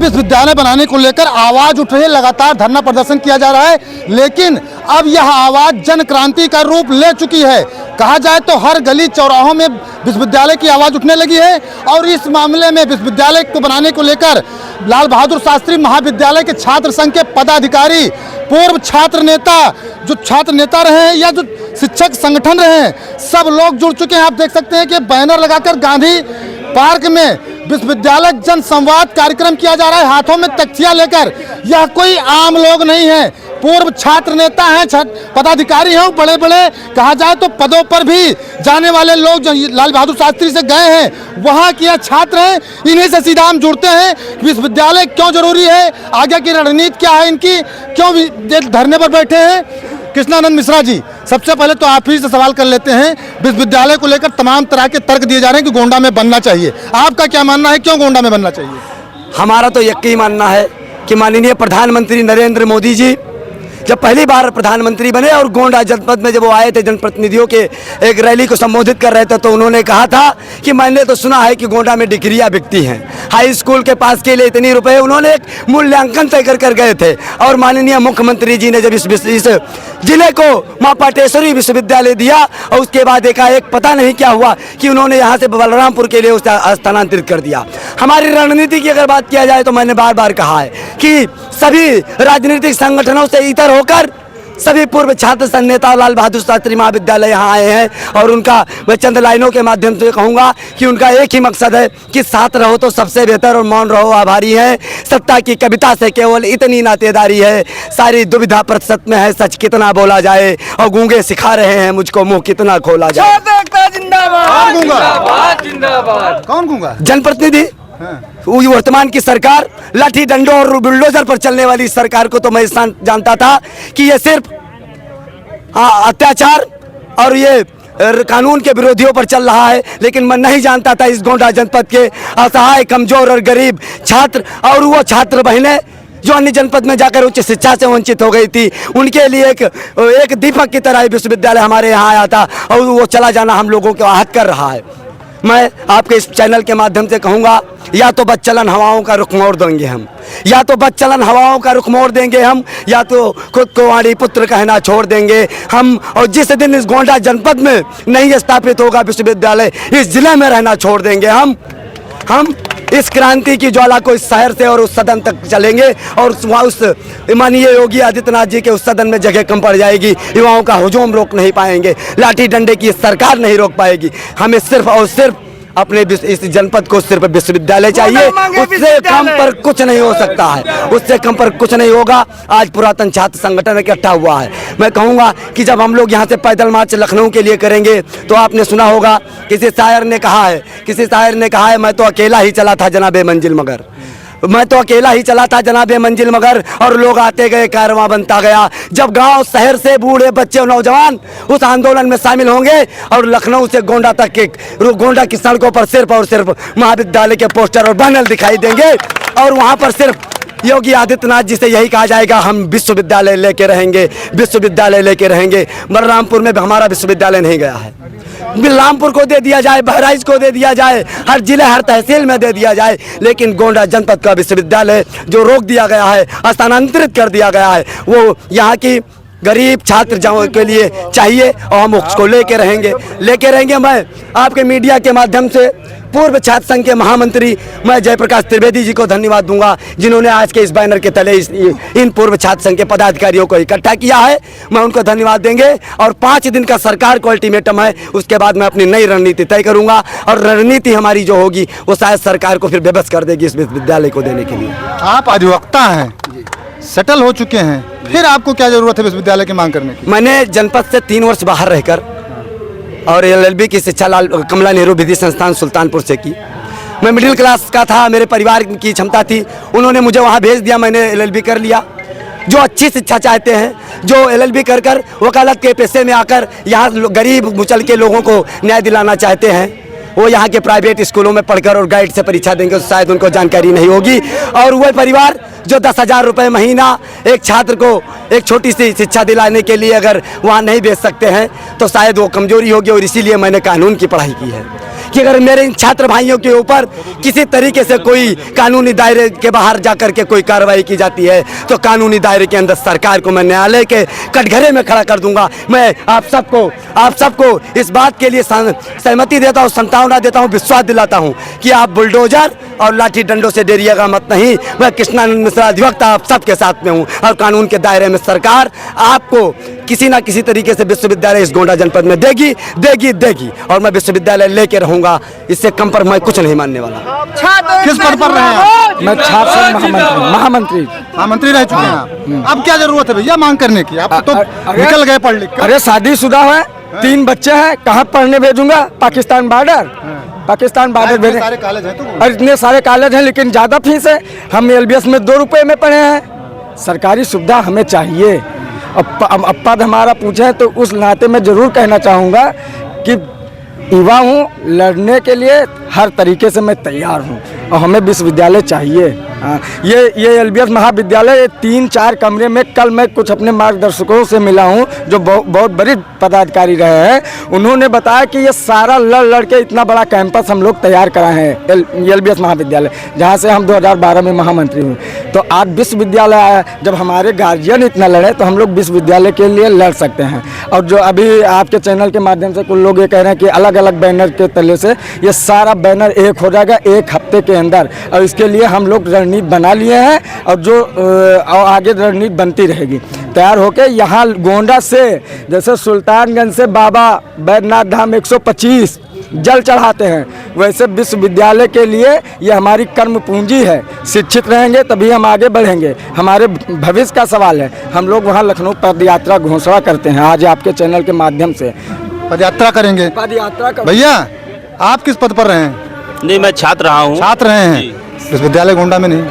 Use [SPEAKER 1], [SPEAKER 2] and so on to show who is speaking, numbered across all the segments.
[SPEAKER 1] विश्वविद्यालय बनाने को लेकर आवाज उठ रही है, लगातार धरना प्रदर्शन किया जा रहा है, लेकिन अब यह आवाज जन क्रांति का रूप ले चुकी है। कहा जाए तो हर गली चौराहों में विश्वविद्यालय की आवाज उठने लगी है और इस मामले में विश्वविद्यालय को बनाने को लेकर लाल बहादुर शास्त्री महाविद्यालय के छात्र संघ के पदाधिकारी, पूर्व छात्र नेता, जो छात्र नेता रहे हैं या जो शिक्षक संगठन रहे हैं, सब लोग जुड़ चुके हैं। आप देख सकते हैं कि बैनर लगाकर गांधी पार्क में विश्वविद्यालय जन संवाद कार्यक्रम किया जा रहा है, हाथों में तख्तियां लेकर। यह कोई आम लोग नहीं है, पूर्व छात्र नेता हैं, पदाधिकारी हैं, बड़े बड़े कहा जाए तो पदों पर भी जाने वाले लोग जो लाल बहादुर शास्त्री से गए हैं, वहाँ के छात्र हैं। इन्हीं से सीधा हम जुड़ते हैं, विश्वविद्यालय क्यों जरूरी है, आगे की रणनीति क्या है इनकी, क्यों धरने पर बैठे हैं। कृष्णानंद मिश्रा जी, सबसे पहले तो आप ही से सवाल कर लेते हैं। विश्वविद्यालय को लेकर तमाम तरह के तर्क दिए जा रहे हैं कि गोंडा में बनना चाहिए, आपका क्या मानना है, क्यों गोंडा में बनना चाहिए?
[SPEAKER 2] हमारा तो यही मानना है कि माननीय प्रधानमंत्री नरेंद्र मोदी जी जब पहली बार प्रधानमंत्री बने और गोंडा जनपद में जब वो आए थे जनप्रतिनिधियों के एक रैली को संबोधित कर रहे थे, तो उन्होंने कहा था कि मैंने तो सुना है कि गोंडा में डिग्रियां बिकती हैं, हाई स्कूल के पास के लिए इतनी रुपए, उन्होंने एक मूल्यांकन तय कर गए थे। और माननीय मुख्यमंत्री जी ने जब इस जिले को मां पाटेश्वरी विश्वविद्यालय दिया और उसके बाद एकाएक पता नहीं क्या हुआ कि उन्होंने यहाँ से बलरामपुर के लिए उसे स्थानांतरित कर दिया। हमारी रणनीति की अगर बात किया जाए तो मैंने बार बार कहा है कि सभी राजनीतिक संगठनों से इतर होकर सभी पूर्व छात्र संघ नेता लाल बहादुर शास्त्री महाविद्यालय यहाँ आए हैं और उनका मैं चंद लाइनों के माध्यम से कहूँगा कि उनका एक ही मकसद है कि साथ रहो तो सबसे बेहतर और मौन रहो आभारी है। सत्ता की कविता से केवल इतनी नातेदारी है, सारी दुविधा प्रतिशत में है, सच कितना बोला जाए और गूंगे सिखा रहे हैं मुझको मुँह कितना खोला जाए।
[SPEAKER 1] कौन गूंगा?
[SPEAKER 2] जनप्रतिनिधि वर्तमान की सरकार, लाठी डंडों और बुलडोजर पर चलने वाली सरकार को तो मैं जानता था कि ये सिर्फ अत्याचार और ये कानून के विरोधियों पर चल रहा है, लेकिन मैं नहीं जानता था इस गोंडा जनपद के असहाय, कमजोर और गरीब छात्र और वो छात्र बहनें जो अन्य जनपद में जाकर उच्च शिक्षा से वंचित हो गई थी, उनके लिए एक दीपक की तरह विश्वविद्यालय हमारे यहाँ आया था और वो चला जाना हम लोगों को आहत कर रहा है। मैं आपके इस चैनल के माध्यम से कहूँगा, या तो बदचलन हवाओं का रुख मोड़ देंगे हम, या तो बदचलन हवाओं का रुख मोड़ देंगे हम, या तो खुद को वाणी पुत्र कहना छोड़ देंगे हम। और जिस दिन इस गोंडा जनपद में नहीं स्थापित होगा विश्वविद्यालय, इस जिले में रहना छोड़ देंगे हम इस क्रांति की ज्वाला को इस शहर से और उस सदन तक चलेंगे और वहाँ उस माननीय योगी आदित्यनाथ जी के उस सदन में जगह कम पड़ जाएगी। युवाओं का हुजूम रोक नहीं पाएंगे, लाठी डंडे की सरकार नहीं रोक पाएगी। हमें सिर्फ और सिर्फ अपने इस जनपद को सिर्फ विश्वविद्यालय चाहिए, उससे कम पर कुछ नहीं हो सकता है, उससे कम पर कुछ नहीं होगा। आज पुरातन छात्र संगठन इकट्ठा हुआ है। मैं कहूँगा कि जब हम लोग यहाँ से पैदल मार्च लखनऊ के लिए करेंगे तो आपने सुना होगा किसी शायर ने कहा है मैं तो अकेला ही चला था जनाबे मंजिल मगर, मैं तो अकेला ही चला था जनाबे मंजिल मगर, और लोग आते गए कारवां बनता गया। जब गांव शहर से बूढ़े बच्चे और नौजवान उस आंदोलन में शामिल होंगे और लखनऊ से गोंडा तक के गोंडा की सड़कों पर सिर्फ और सिर्फ महाविद्यालय के पोस्टर और बैनर दिखाई देंगे और वहां पर सिर्फ योगी आदित्यनाथ जी से यही कहा जाएगा हम विश्वविद्यालय लेके रहेंगे, विश्वविद्यालय लेके रहेंगे। बलरामपुर में हमारा विश्वविद्यालय नहीं गया है, बलरामपुर को दे दिया जाए, बहराइच को दे दिया जाए, हर जिले हर तहसील में दे दिया जाए, लेकिन गोंडा जनपद का विश्वविद्यालय जो रोक दिया गया है, स्थानांतरित कर दिया गया है, वो यहाँ की गरीब छात्र के लिए चाहिए और हम उसको लेके रहेंगे। मैं आपके मीडिया के माध्यम से पूर्व छात्र संघ के महामंत्री मैं जयप्रकाश त्रिवेदी जी को धन्यवाद दूंगा, जिन्होंने आज के इस बैनर के तले इन पूर्व छात्र संघ के पदाधिकारियों को इकट्ठा किया है। मैं उनको धन्यवाद देंगे और 5 दिन का सरकार को अल्टीमेटम है, उसके बाद मैं अपनी नई रणनीति तय करूंगा और रणनीति हमारी जो होगी वो शायद सरकार को फिर बेबस कर देगी इस विश्वविद्यालय को देने के लिए।
[SPEAKER 1] आप अधिवक्ता हैं, सेटल हो चुके हैं, फिर आपको क्या जरूरत है विश्वविद्यालय की मांग करने की?
[SPEAKER 2] मैंने जनपद से 3 वर्ष बाहर रहकर और LLB की शिक्षा कमला नेहरू विधि संस्थान सुल्तानपुर से की। मैं मिडिल क्लास का था, मेरे परिवार की क्षमता थी, उन्होंने मुझे वहाँ भेज दिया, मैंने LLB कर लिया। जो अच्छी शिक्षा चाहते हैं, जो LLB कर वकालत के पेशे में आकर यहाँ गरीब मुचल के लोगों को न्याय दिलाना चाहते हैं, वो यहाँ के प्राइवेट स्कूलों में पढ़कर और गाइड से परीक्षा देंगे, तो शायद उनको जानकारी नहीं होगी। और वह परिवार जो 10,000 रुपये महीना एक छात्र को एक छोटी सी शिक्षा दिलाने के लिए अगर वहाँ नहीं भेज सकते हैं तो शायद वो कमजोरी होगी, और इसीलिए मैंने कानून की पढ़ाई की है। कि अगर मेरे इन छात्र भाइयों के ऊपर किसी तरीके से कोई कानूनी दायरे के बाहर जाकर के कोई कार्रवाई की जाती है तो कानूनी दायरे के अंदर सरकार को मैं न्यायालय के कटघरे में खड़ा कर दूंगा। मैं आप सबको इस बात के लिए सहमति देता हूँ, संतावना देता हूँ, विश्वास दिलाता हूँ कि आप बुलडोजर और लाठी डंडों से डरिएगा मत नहीं। मैं कृष्णानंद मिश्रा अधिवक्ता आप सबके साथ में हूँ और कानून के दायरे में सरकार आपको किसी ना किसी तरीके से विश्वविद्यालय इस गोंडा जनपद में देगी और मैं विश्वविद्यालय लेके रहूंगा। इससे कम पर मैं कुछ नहीं मानने वाला।
[SPEAKER 1] किस पद पर रहे हैं?
[SPEAKER 3] मैं छात्र संघ महामंत्री रह चुके हैं आप।
[SPEAKER 1] अब क्या जरूरत है भैया मांग करने की? आप तो निकल गए पढ़ लिख कर।
[SPEAKER 3] अरे शादीशुदा है, 3 बच्चे हैं, कहाँ पढ़ने भेजूंगा? पाकिस्तान बॉर्डर भेजे।
[SPEAKER 1] सारे कॉलेज हैं तो
[SPEAKER 3] और इतने सारे कॉलेज हैं लेकिन ज़्यादा फीस है। हम LBS में 2 रुपये में पढ़े हैं। सरकारी सुविधा हमें चाहिए। अब पद हमारा पूछे तो उस नाते मैं जरूर कहना चाहूँगा कि युवा हूँ, लड़ने के लिए हर तरीके से मैं तैयार हूँ और हमें विश्वविद्यालय चाहिए। ये LBS महाविद्यालय 3-4 कमरे में, कल मैं कुछ अपने मार्गदर्शकों से मिला हूँ जो बहुत बड़े पदाधिकारी रहे हैं। उन्होंने बताया कि ये सारा लड़ के इतना बड़ा कैंपस हम लोग तैयार कराए हैं LBS महाविद्यालय, जहाँ से हम 2012 में महामंत्री हुए। तो आज विश्वविद्यालय आया, जब हमारे गार्जियन इतना लड़े तो हम लोग विश्वविद्यालय के लिए लड़ सकते हैं। और जो अभी आपके चैनल के माध्यम से कुछ लोग ये कह रहे हैं कि अलग अलग बैनर के तले से ये सारा बैनर एक हो जाएगा 1 हफ्ते के अंदर, और इसके लिए हम लोग रणनीति बना लिए हैं और जो आगे रणनीति बनती रहेगी। तैयार होके यहाँ गोंडा से जैसे सुल्तानगंज से बाबा बैद्यनाथ धाम 125 जल चढ़ाते हैं, वैसे विश्वविद्यालय के लिए ये हमारी कर्म पूंजी है। शिक्षित रहेंगे तभी हम आगे बढ़ेंगे, हमारे भविष्य का सवाल है। हम लोग वहाँ लखनऊ पदयात्रा घोषणा करते हैं आज आपके चैनल के माध्यम से।
[SPEAKER 1] पदयात्रा करेंगे?
[SPEAKER 3] पदयात्रा
[SPEAKER 1] भैया आप किस पद पर रहे हैं?
[SPEAKER 4] नहीं, मैं छात्र रहा हूँ।
[SPEAKER 1] छात्र रहे हैं विश्वविद्यालय गोंडा में? नहीं,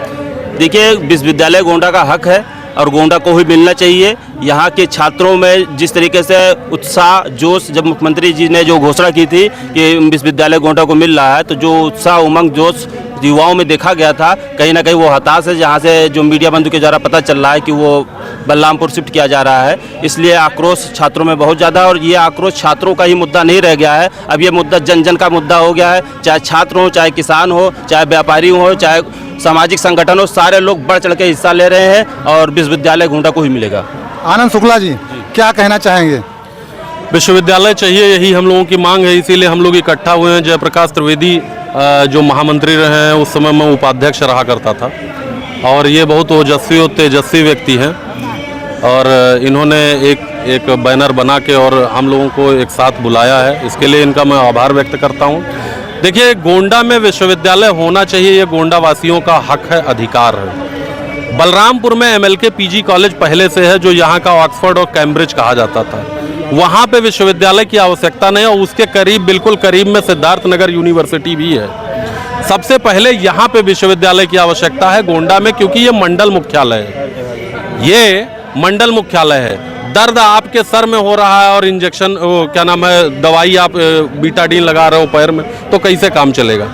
[SPEAKER 4] देखिए विश्वविद्यालय गोंडा का हक है और गोंडा को ही मिलना चाहिए। यहाँ के छात्रों में जिस तरीके से उत्साह जोश, जब मुख्यमंत्री जी ने जो घोषणा की थी कि विश्वविद्यालय गोंडा को मिल रहा है, तो जो उत्साह उमंग जोश युवाओं में देखा गया था, कहीं ना कहीं वो हताश है। जहाँ से जो मीडिया बंधु के द्वारा पता चल रहा है कि वो बलरामपुर शिफ्ट किया जा रहा है, इसलिए आक्रोश छात्रों में बहुत ज़्यादा। और ये आक्रोश छात्रों का ही मुद्दा नहीं रह गया है, अब ये मुद्दा जन जन का मुद्दा हो गया है। चाहे छात्र हो, चाहे किसान हो, चाहे व्यापारी हो, चाहे सामाजिक संगठन हो, सारे लोग बढ़ चढ़ के हिस्सा ले रहे हैं और विश्वविद्यालय गोंडा को ही मिलेगा।
[SPEAKER 1] आनंद शुक्ला जी क्या कहना चाहेंगे?
[SPEAKER 5] विश्वविद्यालय चाहिए, यही हम लोगों की मांग है, इसीलिए हम लोग इकट्ठा हुए हैं। जयप्रकाश त्रिवेदी जो महामंत्री रहे हैं, उस समय मैं उपाध्यक्ष रहा करता था और ये बहुत ओजस्वी और तेजस्वी व्यक्ति हैं और इन्होंने एक बैनर बना के और हम लोगों को एक साथ बुलाया है, इसके लिए इनका मैं आभार व्यक्त करता हूँ। देखिए, गोंडा में विश्वविद्यालय होना चाहिए, ये गोंडा वासियों का हक है, अधिकार है। बलरामपुर में MLK PG कॉलेज पहले से है, जो यहाँ का ऑक्सफोर्ड और कैम्ब्रिज कहा जाता था। वहाँ पे विश्वविद्यालय की आवश्यकता नहीं, और उसके करीब, बिल्कुल करीब में सिद्धार्थ नगर यूनिवर्सिटी भी है। सबसे पहले यहाँ पे विश्वविद्यालय की आवश्यकता है गोंडा में, क्योंकि ये मंडल मुख्यालय है। ये मंडल मुख्यालय है। दर्द आपके सर में हो रहा है और इंजेक्शन, क्या नाम है, दवाई आप बीटाडीन लगा रहे हो पैर में, तो कैसे काम चलेगा?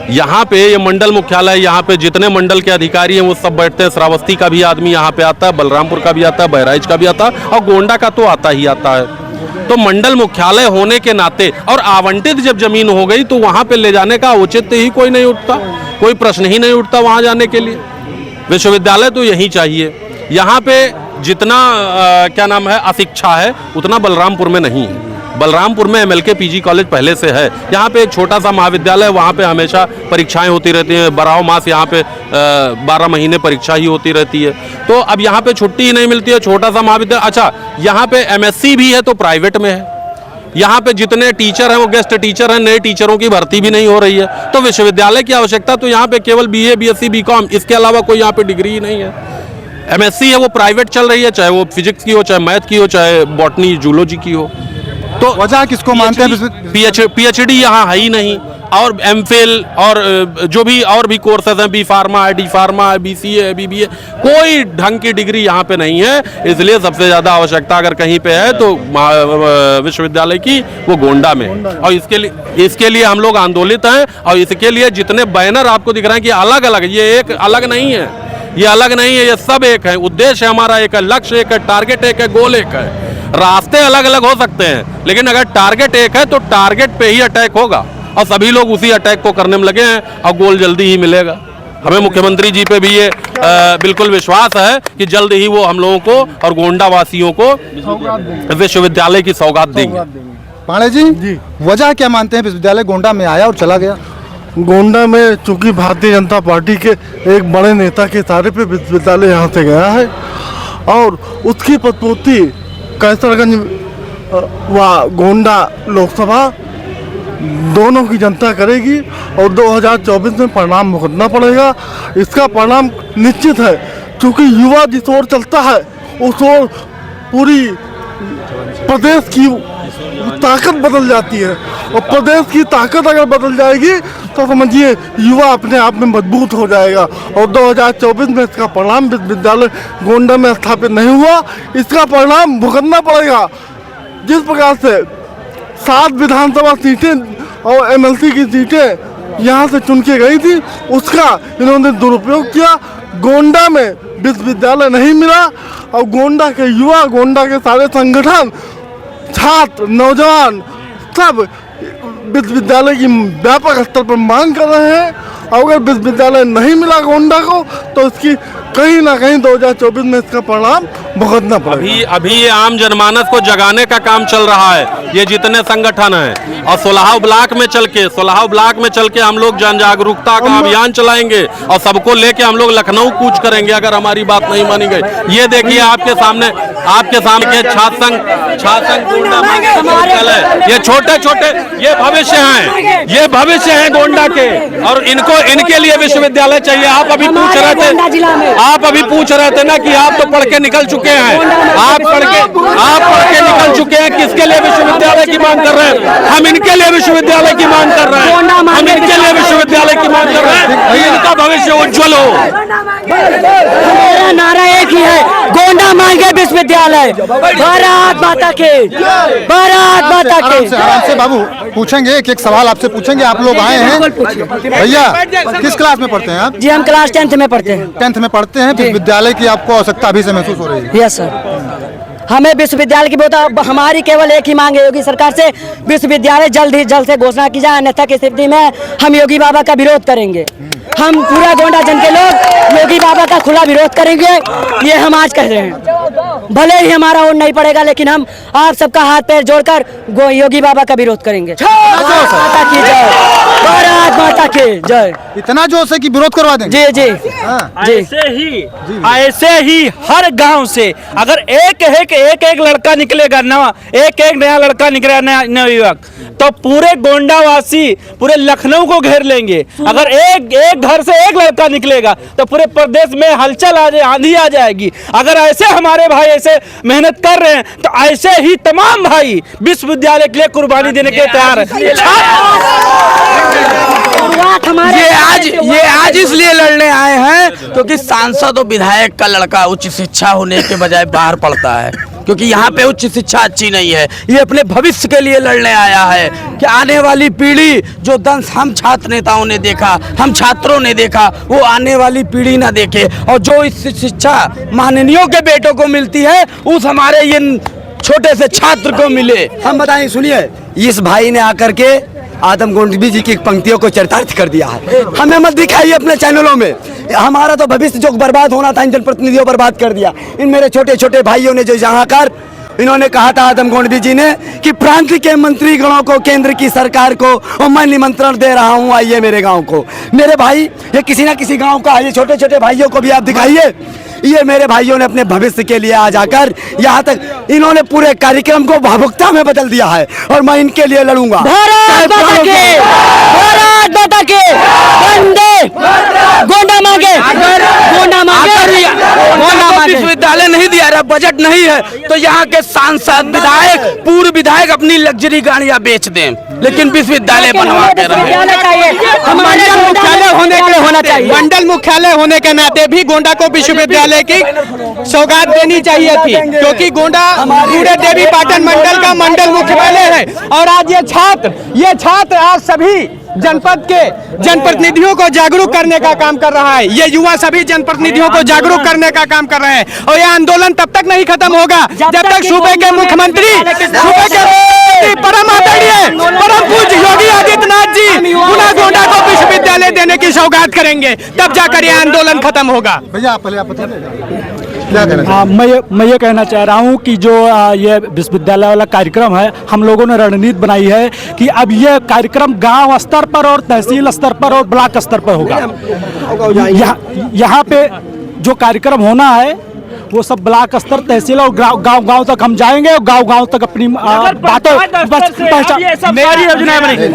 [SPEAKER 5] यहाँ पे ये मंडल मुख्यालय, यहाँ पे जितने मंडल के अधिकारी हैं वो सब बैठते हैं। श्रावस्ती का भी आदमी यहाँ पे आता है, बलरामपुर का भी आता है, बहराइच का भी आता है और गोंडा का तो आता ही आता है। तो मंडल मुख्यालय होने के नाते और आवंटित जब जमीन हो गई तो वहाँ पे ले जाने का औचित्य ही कोई नहीं उठता, कोई प्रश्न ही नहीं उठता वहाँ जाने के लिए। विश्वविद्यालय तो यही चाहिए। यहाँ पे जितना क्या नाम है अशिक्षा है, उतना बलरामपुर में नहीं है। बलरामपुर में MLK PG कॉलेज पहले से है। यहाँ पे एक छोटा सा महाविद्यालय है, वहाँ पे हमेशा परीक्षाएं होती रहती हैं, 12 मास यहाँ पे 12 महीने परीक्षा ही होती रहती है। तो अब यहाँ पे छुट्टी ही नहीं मिलती है, छोटा सा महाविद्यालय। अच्छा, यहाँ पे MSc भी है तो प्राइवेट में है। यहाँ पे जितने टीचर हैं वो गेस्ट टीचर हैं, नए टीचरों की भर्ती भी नहीं हो रही है। तो विश्वविद्यालय की आवश्यकता तो यहाँ पे केवल BA BSc BCom, इसके अलावा कोई यहाँ पे डिग्री ही नहीं है। MSc है वो प्राइवेट चल रही है, चाहे वो फिजिक्स की हो, चाहे मैथ की हो, चाहे बॉटनी जूलॉजी की हो। तो
[SPEAKER 1] वजह किसको मानते हैं?
[SPEAKER 5] PhD यहाँ है ही नहीं। और MPhil और जो भी और भी कोर्सेज हैं, B Pharma है, D Pharma है, BCA है, BBA, कोई ढंग की डिग्री यहाँ पे नहीं है। इसलिए सबसे ज़्यादा आवश्यकता अगर कहीं पे है तो विश्वविद्यालय की, वो गोंडा में। और इसके लिए हम लोग आंदोलित हैं। और इसके लिए जितने बैनर आपको दिख रहे हैं कि अलग अलग, ये एक अलग नहीं है, ये अलग नहीं है, ये सब एक है। उद्देश्य हमारा एक है, लक्ष्य एक है, टारगेट एक है, गोल एक है। रास्ते अलग अलग हो सकते हैं, लेकिन अगर टारगेट एक है तो टारगेट पे ही अटैक होगा। और सभी लोग उसी अटैक को करने में लगे हैं और गोल जल्दी ही मिलेगा। हमें मुख्यमंत्री जी पे भी ये बिल्कुल विश्वास है कि जल्द ही वो हम लोगों को और गोंडा वासियों को विश्वविद्यालय की सौगात देंगे।
[SPEAKER 1] पांडे जी वजह क्या मानते हैं विश्वविद्यालय गोंडा में आया और चला गया?
[SPEAKER 6] गोंडा में चूंकि भारतीय जनता पार्टी के एक बड़े नेता के इशारे पे विश्वविद्यालय यहाँ से गया है और उसकी प्रतिपूर्ति कैसरगंज व गोंडा लोकसभा दोनों की जनता करेगी और 2024 में परिणाम भुगतना पड़ेगा। इसका परिणाम निश्चित है, क्योंकि युवा जिस ओर चलता है उस ओर पूरी प्रदेश की ताकत बदल जाती है और प्रदेश की ताकत अगर बदल जाएगी तो समझिए युवा अपने आप में मजबूत हो जाएगा और 2024 में इसका परिणाम विश्वविद्यालय गोंडा में स्थापित नहीं हुआ, इसका परिणाम भुगतना पड़ेगा। जिस प्रकार से 7 विधानसभा सीटें और एमएलसी की सीटें यहाँ से चुन के गई थी उसका इन्होंने दुरुपयोग किया। गोंडा में विश्वविद्यालय नहीं मिला और गोंडा के युवा, गोंडा के सारे संगठन, छात्र, नौजवान सब विश्वविद्यालय की व्यापक स्तर पर मांग कर रहे हैं और अगर विश्वविद्यालय नहीं मिला गोंडा को तो इसकी कहीं ना कहीं 2024 में इसका परिणाम भुगतना पड़ेगा।
[SPEAKER 5] अभी ये आम जनमानस को जगाने का काम चल रहा है। ये जितने संगठन हैं और सोलहाव ब्लॉक में चल के हम लोग जन जागरूकता का अभियान चलाएंगे और सबको लेके हम लोग लखनऊ कूच करेंगे अगर हमारी बात नहीं मानी गई। ये देखिए आपके सामने छात्र संघ गोंडा विश्वविद्यालय, ये छोटे छोटे ये भविष्य हैं गोंडा के और इनके लिए विश्वविद्यालय चाहिए। आप अभी पूछ रहे थे ना कि आप तो पढ़ के निकल चुके हैं, आप पढ़ के निकल चुके हैं, किसके लिए विश्वविद्यालय की मांग कर रहे हैं? हम इनके लिए विश्वविद्यालय की मांग कर रहे हैं, हम इनके लिए विश्वविद्यालय की मांग कर रहे हैं, इनका भविष्य उज्जवल हो।
[SPEAKER 7] हमारा नारा एक ही है, गोंडा मांगे विश्वविद्यालय। भारत माता के, भारत माता के।
[SPEAKER 1] आराम से बाबू पूछेंगे, एक सवाल आपसे पूछेंगे। आप लोग आए हैं भैया, किस क्लास में पढ़ते हैं आप?
[SPEAKER 7] जी हम क्लास 10th में पढ़ते हैं।
[SPEAKER 1] 10th में पढ़ते हैं। विश्वविद्यालय की आपको आवश्यकता अभी से महसूस हो रही है?
[SPEAKER 7] यस सर, हमें विश्वविद्यालय की बहुत, हमारी केवल एक ही मांग है योगी सरकार से, विश्वविद्यालय जल्द से घोषणा की जाए, अन्यथा की स्थिति में हम योगी बाबा का विरोध करेंगे। हम पूरा गोंडा जन के लोग योगी बाबा का खुला विरोध करेंगे, ये हम आज कह रहे हैं। भले ही हमारा वोट नहीं पड़ेगा लेकिन हम आप सबका हाथ पैर जोड़कर योगी बाबा का विरोध करेंगे। माता की जय, भारत माता की जय।
[SPEAKER 1] इतना जोश है कि विरोध करवा देंगे?
[SPEAKER 7] जी
[SPEAKER 8] ऐसे ही हर गांव से अगर एक लड़का निकलेगा, एक नया लड़का निकलेगा, नया युवक, तो पूरे गोंडा वासी पूरे लखनऊ को घेर लेंगे। अगर एक घर से एक लड़का निकलेगा तो पूरे प्रदेश में हलचल आंधी आ जाएगी। अगर ऐसे हमारे भाई ऐसे मेहनत कर रहे हैं तो ऐसे ही तमाम भाई विश्वविद्यालय के लिए कुर्बानी देने के तैयार है।
[SPEAKER 9] ये आज इसलिए लड़ने आए हैं क्योंकि सांसद और विधायक का लड़का उच्च शिक्षा होने के बजाय बाहर पढ़ता है, क्योंकि यहाँ पे उच्च शिक्षा अच्छी नहीं है। ये अपने भविष्य के लिए लड़ने आया है कि आने वाली पीढ़ी जो दंश हम छात्र नेताओं ने देखा, हम छात्रों ने देखा, वो आने वाली पीढ़ी ना देखे और जो इस शिक्षा माननीयों के बेटों को मिलती है उस हमारे ये छोटे से छात्र को मिले।
[SPEAKER 2] हम बताएं, सुनिए, इस भाई ने आकर के आदम गोंडवी जी की पंक्तियों को चरितार्थ कर दिया है। हमें मत दिखाइए अपने चैनलों में। हमारा तो भविष्य जो बर्बाद होना था इन जनप्रतिनिधियों बर्बाद कर दिया। इन मेरे छोटे छोटे भाइयों ने जो यहाँ कर इन्होंने कहा था आदम गोंडवी जी ने कि प्रांत के मंत्री गणों को, केंद्र की सरकार को और मैं निमंत्रण दे रहा हूँ, आइए मेरे गांव को। मेरे भाई ये किसी ना किसी गांव का, आइए छोटे छोटे भाइयों को भी आप दिखाइए। ये मेरे भाइयों ने अपने भविष्य के लिए आ जाकर यहाँ तक इन्होंने पूरे कार्यक्रम को भावुकता में बदल दिया है और मैं इनके लिए लड़ूंगा।
[SPEAKER 7] भारत माता के, भारत माता के, वंदे गोंडा मांगे, गोंडा मांगे।
[SPEAKER 9] विश्वविद्यालय नहीं दिया रहा, बजट नहीं है तो यहाँ के सांसद, विधायक, पूर्व विधायक अपनी लग्जरी गाड़ियाँ बेच दें, लेकिन विश्वविद्यालय बनवा के रहे।
[SPEAKER 8] मंडल मुख्यालय होने के नाते भी गोंडा को विश्वविद्यालय की सौगात देनी चाहिए थी, क्योंकि गोंडा पूरे देवी पाटन मंडल का मंडल मुख्यालय है। और आज ये छात्र आज सभी
[SPEAKER 3] जनपद के जनप्रतिनिधियों को जागरूक करने का काम कर रहा है। ये युवा सभी जनप्रतिनिधियों को जागरूक करने का काम कर रहे हैं और यह आंदोलन तब तक नहीं खत्म होगा जब तक सूबे के मुख्यमंत्री परम आदरणीय परम पूज्य योगी आदित्यनाथ जी पुनः गोंडा को विश्वविद्यालय देने की सौगात करेंगे, तब जाकर यह आंदोलन खत्म होगा।
[SPEAKER 1] भैया पहले आप बताइए क्या कहना चाहिए?
[SPEAKER 3] मैं ये कहना चाह रहा हूँ कि जो ये विश्वविद्यालय वाला कार्यक्रम है, हम लोगों ने रणनीति बनाई है कि अब ये कार्यक्रम गांव स्तर पर और तहसील स्तर पर और ब्लॉक स्तर पर होगा। यहाँ पे जो कार्यक्रम होना है वो सब ब्लॉक स्तर, तहसील और गांव तक हम जाएंगे और गांव तक अपनी बातों
[SPEAKER 8] मेरी योजना बनेगी।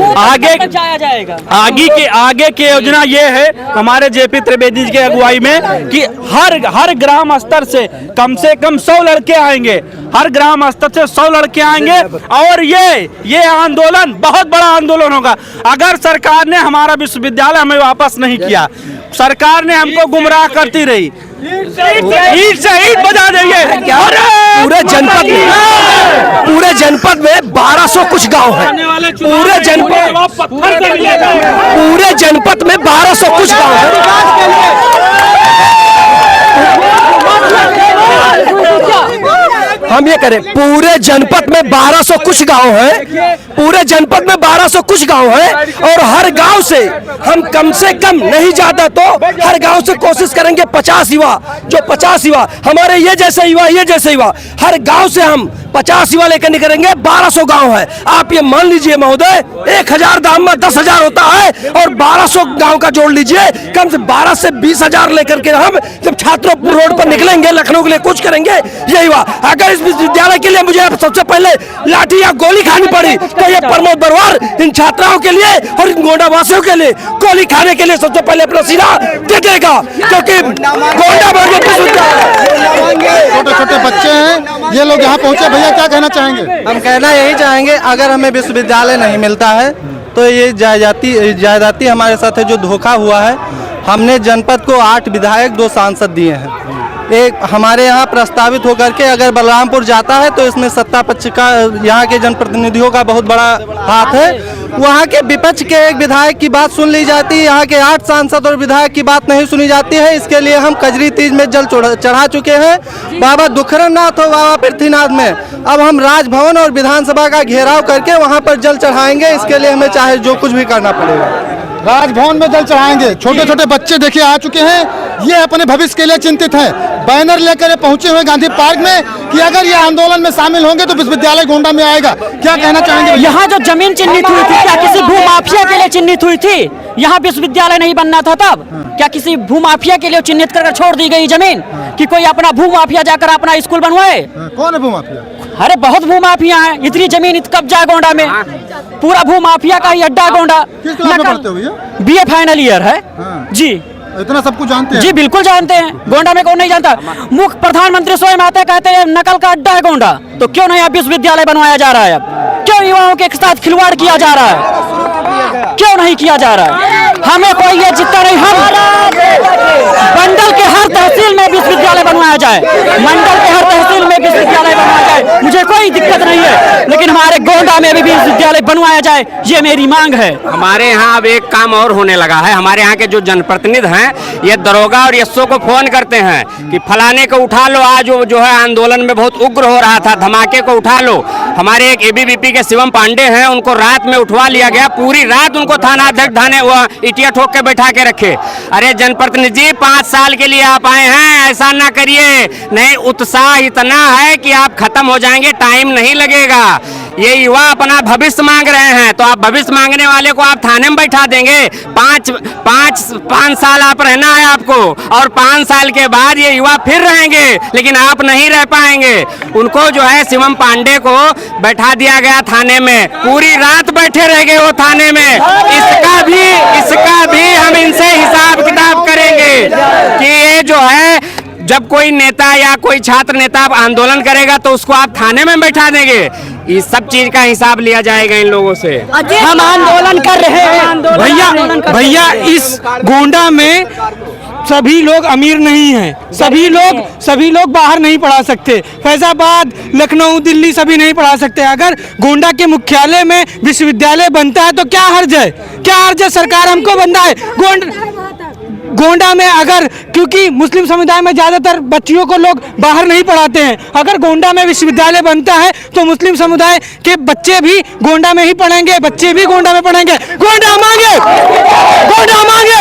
[SPEAKER 8] आगे की योजना ये है हमारे जेपी त्रिवेदी जी की अगुवाई में कि हर ग्राम स्तर से कम 100 लड़के आएंगे, हर ग्राम स्तर से 100 लड़के आएंगे और ये आंदोलन बहुत बड़ा आंदोलन होगा। अगर सरकार ने हमारा विश्वविद्यालय हमें वापस नहीं किया, सरकार ने हमको गुमराह करती रही, ईंट से ईंट बजा देंगे।
[SPEAKER 2] पूरे जनपद में 1200 कुछ गांव है। पूरे जनपद में 1200 कुछ गांव है। हम ये करें, पूरे जनपद में 1200 कुछ गांव है, पूरे जनपद में 1200 कुछ गांव है और हर गांव से हम कम से कम नहीं ज्यादा तो हर गांव से कोशिश करेंगे 50 युवा, जो 50 युवा हमारे ये जैसे युवा हर गांव से हम 50 युवा लेकर निकलेंगे। 1200 गांव है, आप ये मान लीजिए महोदय 1000 दाम में 10,000 होता है और 1200 गांव का जोड़ लीजिए, कम से 12 से 20,000 लेकर के हम जब छात्रों रोड पर निकलेंगे, लखनऊ के लिए कुछ करेंगे। यही हुआ, अगर इस विश्वविद्यालय के लिए मुझे सबसे पहले लाठी या गोली खानी पड़ी तो ये प्रमोद बरवार इन छात्राओं के लिए और इन गोंडा वासियों के लिए गोली खाने के लिए सबसे पहले अपना सीना दे देगा, क्योंकि गोंडा
[SPEAKER 1] छोटे छोटे बच्चे हैं, ये लोग यहाँ पहुँचे। भैया क्या कहना चाहेंगे?
[SPEAKER 10] हम कहना यही चाहेंगे, अगर हमें विश्वविद्यालय नहीं मिलता है तो ये जायदाती हमारे साथ है जो धोखा हुआ है। हमने जनपद को 8 विधायक 2 सांसद दिए हैं। एक हमारे यहाँ प्रस्तावित होकर के अगर बलरामपुर जाता है तो इसमें सत्ता पक्ष का, यहाँ के जनप्रतिनिधियों का बहुत बड़ा हाथ है। वहाँ के विपक्ष के एक विधायक की बात सुन ली जाती है, यहाँ के 8 सांसद और विधायक की बात नहीं सुनी जाती है। इसके लिए हम कजरी तीज में जल चढ़ा चुके हैं, बाबा दुखरनाथ और बाबा पृथ्वीनाथ में। अब हम राजभवन और विधानसभा का घेराव करके वहाँ पर जल चढ़ाएंगे। इसके लिए हमें चाहे जो कुछ भी करना पड़ेगा,
[SPEAKER 1] राजभवन में जल चढ़ाएंगे। छोटे छोटे बच्चे देखिए आ चुके हैं, ये अपने भविष्य के लिए चिंतित हैं। बैनर लेकर पहुंचे हुए गांधी पार्क में कि अगर ये आंदोलन में शामिल होंगे तो विश्वविद्यालय गोंडा में आएगा। क्या कहना चाहेंगे?
[SPEAKER 7] यहाँ जो जमीन चिन्हित हुई थी क्या किसी भूमाफिया के लिए चिन्हित हुई थी? यहाँ विश्वविद्यालय नहीं बनना था तब? क्या किसी भूमाफिया के लिए चिन्हित कर छोड़ दी गई जमीन कि कोई अपना भूमाफिया जाकर अपना स्कूल बनवाए?
[SPEAKER 1] कौन है भूमाफिया?
[SPEAKER 7] अरे बहुत भूमाफिया है, इतनी जमीन कब्जा गोंडा में, पूरा भूमाफिया का ही अड्डा गोंडा।
[SPEAKER 1] किस क्लास में पढ़ते हो भैया?
[SPEAKER 7] BA फाइनल ईयर है जी।
[SPEAKER 1] इतना सब कुछ जानते हैं?
[SPEAKER 7] जी बिल्कुल जानते हैं, गोंडा में कौन नहीं जानता। मुख्य प्रधानमंत्री स्वयं आते कहते हैं नकल का अड्डा है गोंडा, तो क्यों नहीं अब विश्वविद्यालय बनवाया जा रहा है? अब क्यों युवाओं के साथ खिलवाड़ किया जा रहा है? क्यों नहीं किया जा रहा है? हमें कोई ये जितना नहीं, हम मंडल के हर तहसील में विश्वविद्यालय बनवाया जाए, मंडल के हर तहसील में विश्वविद्यालय बनवाया जाए, मुझे कोई दिक्कत नहीं है, लेकिन हमारे गोंडा में भी विश्वविद्यालय बनवाया जाए, ये मेरी मांग है।
[SPEAKER 11] हमारे यहाँ अब एक काम और होने लगा है। हमारे यहाँ के जो जनप्रतिनिधि हैं ये दरोगा और एसओ को फोन करते हैं कि फलाने को उठा लो, आज वो जो है आंदोलन में बहुत उग्र हो रहा था, धमाके को उठा लो। हमारे एक ABVP के शिवम पांडे हैं, उनको रात में उठवा लिया गया, पूरी रात उनको थानाध्यक्ष थाने इटिया ठोक के बैठा के रखे। अरे जनप्रतिनिधि जी 5 साल के लिए आप आए हैं, ऐसा ना करिए। नहीं, उत्साह इतना है कि आप खत्म हो जाएंगे, टाइम नहीं लगेगा। ये युवा अपना भविष्य मांग रहे हैं, तो आप भविष्य मांगने वाले को आप थाने में बैठा देंगे। 5 साल आप रहना है आपको, और 5 साल के बाद ये युवा फिर रहेंगे, लेकिन आप नहीं रह पाएंगे। उनको जो है शिवम पांडे को बैठा दिया गया थाने में, पूरी रात बैठे रह गए वो थाने में। इसका भी हम इनसे हिसाब किताब करेंगे कि ये जो है जब कोई नेता या कोई छात्र नेता आंदोलन करेगा तो उसको आप थाने में बैठा देंगे। इस सब चीज का हिसाब लिया जाएगा इन लोगों से।
[SPEAKER 7] हम आंदोलन कर रहे हैं
[SPEAKER 8] भैया इस गोंडा में
[SPEAKER 3] सभी लोग अमीर नहीं हैं, सभी लोग बाहर नहीं पढ़ा सकते। फैजाबाद, लखनऊ, दिल्ली सभी नहीं पढ़ा सकते। अगर गोंडा के मुख्यालय में विश्वविद्यालय बनता है तो क्या हर्ज है? क्या हर्ज है? सरकार हमको बनता है गोंडा में, अगर क्योंकि मुस्लिम समुदाय में ज़्यादातर बच्चियों को लोग बाहर नहीं पढ़ाते हैं। अगर गोंडा में विश्वविद्यालय बनता है तो मुस्लिम समुदाय के बच्चे भी गोंडा में ही पढ़ेंगे, बच्चे भी गोंडा में पढ़ेंगे। गोंडा मांगे, गोंडा मांगे,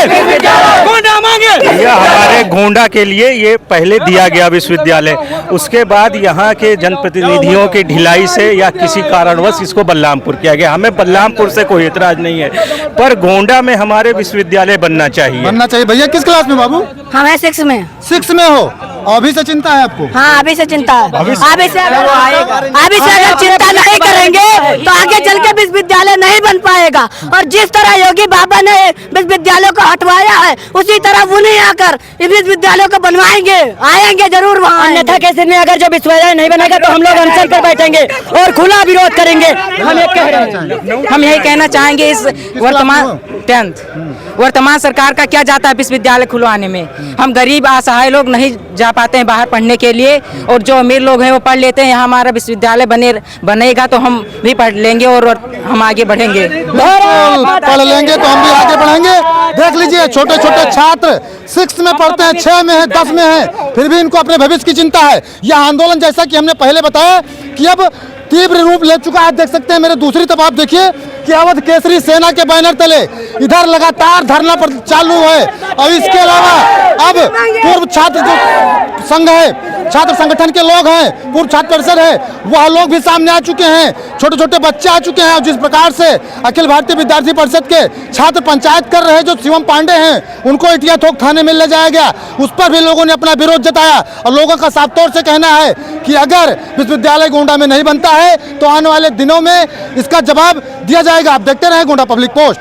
[SPEAKER 3] गोंडा मांगे।
[SPEAKER 12] यह हमारे गोंडा के लिए ये पहले दिया गया विश्वविद्यालय, उसके बाद यहाँ के जनप्रतिनिधियों की ढिलाई से या किसी कारणवश इसको बलरामपुर किया गया। हमें बलरामपुर से कोई एतराज नहीं है, पर गोंडा में हमारे विश्वविद्यालय बनना चाहिए।
[SPEAKER 1] भैया किस क्लास में बाबू?
[SPEAKER 7] हम है 6 में।
[SPEAKER 1] 6 में हो, अभी से चिंता है आपको?
[SPEAKER 7] हाँ, अभी से चिंता है। अभी से अगर चिंता नहीं करेंगे तो आगे चल के विश्वविद्यालय नहीं बन पाएगा। और जिस तरह योगी बाबा ने विश्वविद्यालय को हटवाया है उसी तरह वो नहीं आकर इस विश्वविद्यालय को बनवाएंगे, आएंगे जरूर वहाँ। अन्यथा केस में अगर जो विश्वविद्यालय नहीं बनेगा तो हम लोग अनशन पर बैठेंगे और खुला विरोध करेंगे। हम एक कह रहे हैं,
[SPEAKER 13] हम यही कहना चाहेंगे इस वर्तमान सरकार का क्या जाता है विश्वविद्यालय खुलवाने में। हम गरीब असहाय लोग नहीं जा पाते हैं बाहर पढ़ने के लिए, और जो अमीर लोग हैं वो पढ़ लेते हैं। यहाँ हमारा विश्वविद्यालय बनेगा तो हम भी पढ़ लेंगे और हम आगे बढ़ेंगे।
[SPEAKER 1] पढ़ लेंगे तो हम भी आगे बढ़ेंगे। देख लीजिए, छोटे छोटे छात्र 6 में पढ़ते हैं, 6 में है, 10 में है, फिर भी इनको अपने भविष्य की चिंता है। यह आंदोलन, जैसा कि हमने पहले बताया, कि अब तीव्र रूप ले चुका है। देख सकते हैं मेरे दूसरी तरफ आप देखिए कि अवध केसरी सेना के बैनर तले इधर लगातार धरना पर चालू है। और इसके अलावा अब पूर्व छात्र जो संघ है, छात्र संगठन के लोग हैं, पूर्व छात्र परिषद है, वह लोग भी सामने आ चुके हैं। छोटे छोटे बच्चे आ चुके हैं। और जिस प्रकार से अखिल भारतीय विद्यार्थी परिषद के छात्र पंचायत कर रहे जो शिवम पांडे हैं, उनको इटिया थोक थाने में ले जाया गया, उस पर भी लोगों ने अपना विरोध जताया। और लोगों का साफ तौर से कहना है कि अगर विश्वविद्यालय गोंडा में नहीं बनता है तो आने वाले दिनों में इसका जवाब दिया जाएगा। आप देखते रहे गोंडा पब्लिक पोस्ट।